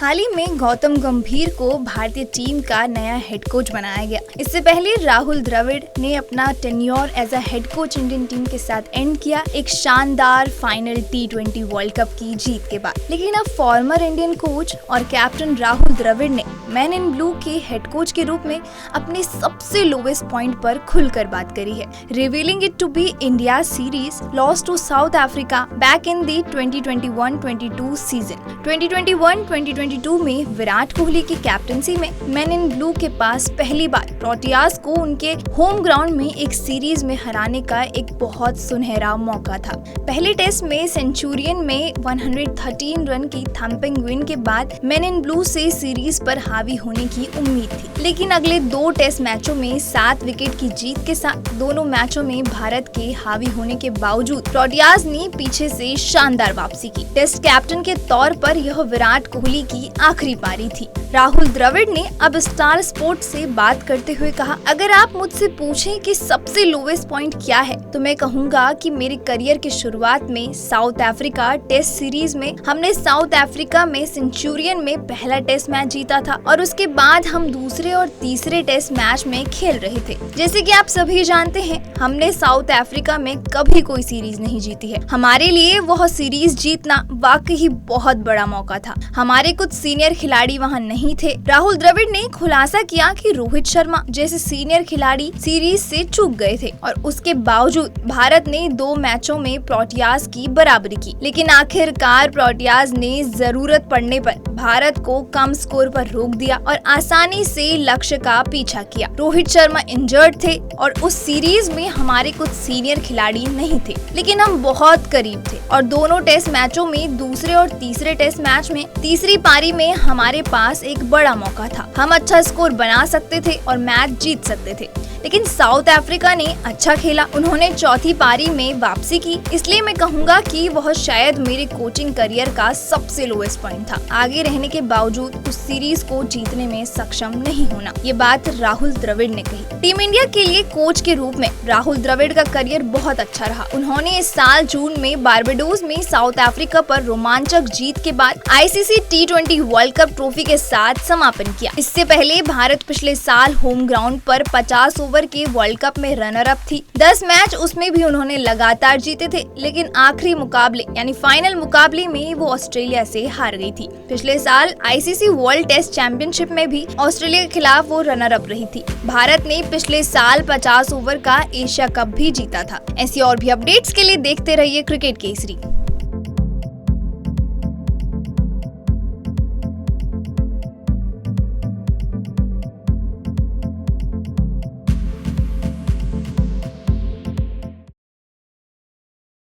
हाल ही में गौतम गंभीर को भारतीय टीम का नया हेड कोच बनाया गया। इससे पहले राहुल द्रविड़ ने अपना tenure as a head coach Indian team के साथ एंड किया एक शानदार फाइनल T20 वर्ल्ड कप की जीत के बाद। लेकिन अब फॉर्मर इंडियन कोच और कैप्टन राहुल द्रविड़ ने मैन इन ब्लू के हेड कोच के रूप में अपने सबसे लोवेस्ट पॉइंट पर खुलकर बात करी है, revealing it to be India series lost to South Africa back in the 2021-22 season. 2021-2022 में विराट कोहली की कैप्टनसी में मैन इन ब्लू के पास पहली बार प्रोटियाज को उनके होम ग्राउंड में एक सीरीज में हराने का एक बहुत सुनहरा मौका था। पहले टेस्ट में सेंचुरियन में 113 रन की थम्पिंग विन के बाद मैन इन ब्लू से सीरीज पर हावी होने की उम्मीद थी, लेकिन अगले 2 टेस्ट मैचों में 7 विकेट की जीत के साथ दोनों मैचों में भारत के हावी होने के बावजूद प्रोटियाज ने पीछे से शानदार वापसी की। टेस्ट कैप्टन के तौर पर यह विराट कोहली की आखिरी पारी थी। राहुल द्रविड़ ने अब स्टार स्पोर्ट्स से बात करते हुए कहा, अगर आप मुझसे पूछें कि सबसे लोवेस्ट पॉइंट क्या है तो मैं कहूंगा कि मेरे करियर के शुरुआत में साउथ अफ्रीका टेस्ट सीरीज में हमने साउथ अफ्रीका में सेंचुरियन में पहला टेस्ट मैच जीता था और उसके बाद हम दूसरे और तीसरे टेस्ट मैच में खेल रहे थे। जैसे कि आप सभी जानते हैं, हमने साउथ अफ्रीका में कभी कोई सीरीज नहीं जीती है। हमारे लिए वह सीरीज जीतना वाकई बहुत बड़ा मौका था। हमारे कुछ सीनियर खिलाड़ी वहां नहीं थे। राहुल द्रविड़ ने खुलासा किया कि रोहित शर्मा जैसे सीनियर खिलाड़ी सीरीज से चूक गए थे और उसके बावजूद भारत ने 2 मैचों में प्रोटियाज की बराबरी की। लेकिन आखिरकार प्रोटियाज ने जरूरत पड़ने पर भारत को कम स्कोर पर रोक दिया और आसानी से लक्ष्य का पीछा किया। रोहित शर्मा इंजर्ड थे और उस सीरीज में हमारे कुछ सीनियर खिलाड़ी नहीं थे, लेकिन हम बहुत करीब थे और दोनों टेस्ट मैचों में दूसरे और तीसरे टेस्ट मैच में तीसरी पारी में हमारे पास एक बड़ा मौका था। हम अच्छा स्कोर बना सकते थे और मैच जीत सकते थे, लेकिन साउथ अफ्रीका ने अच्छा खेला। उन्होंने चौथी पारी में वापसी की, इसलिए मैं कहूंगा कि वह शायद मेरे कोचिंग करियर का सबसे लोएस्ट पॉइंट था। आगे रहने के बावजूद उस सीरीज को जीतने में सक्षम नहीं होना, ये बात राहुल द्रविड़ ने कही। टीम इंडिया के लिए कोच के रूप में राहुल द्रविड़ का करियर बहुत अच्छा रहा। उन्होंने इस साल जून में बारबाडोस में साउथ अफ्रीका पर रोमांचक जीत के बाद ICC T20 world cup trophy के साथ समापन किया। इससे पहले भारत पिछले साल होम ग्राउंड पर 50 ओवर के वर्ल्ड कप में रनर अप थी। 10 मैच उसमें भी उन्होंने लगातार जीते थे, लेकिन आखिरी मुकाबले यानी फाइनल मुकाबले में वो ऑस्ट्रेलिया से हार गई थी। पिछले साल ICC वर्ल्ड टेस्ट चैंपियनशिप में भी ऑस्ट्रेलिया के खिलाफ वो रनर अप रही थी। भारत ने पिछले साल 50 ओवर का एशिया कप भी जीता था। ऐसी और भी अपडेट्स के लिए देखते रहिए क्रिकेट केसरी।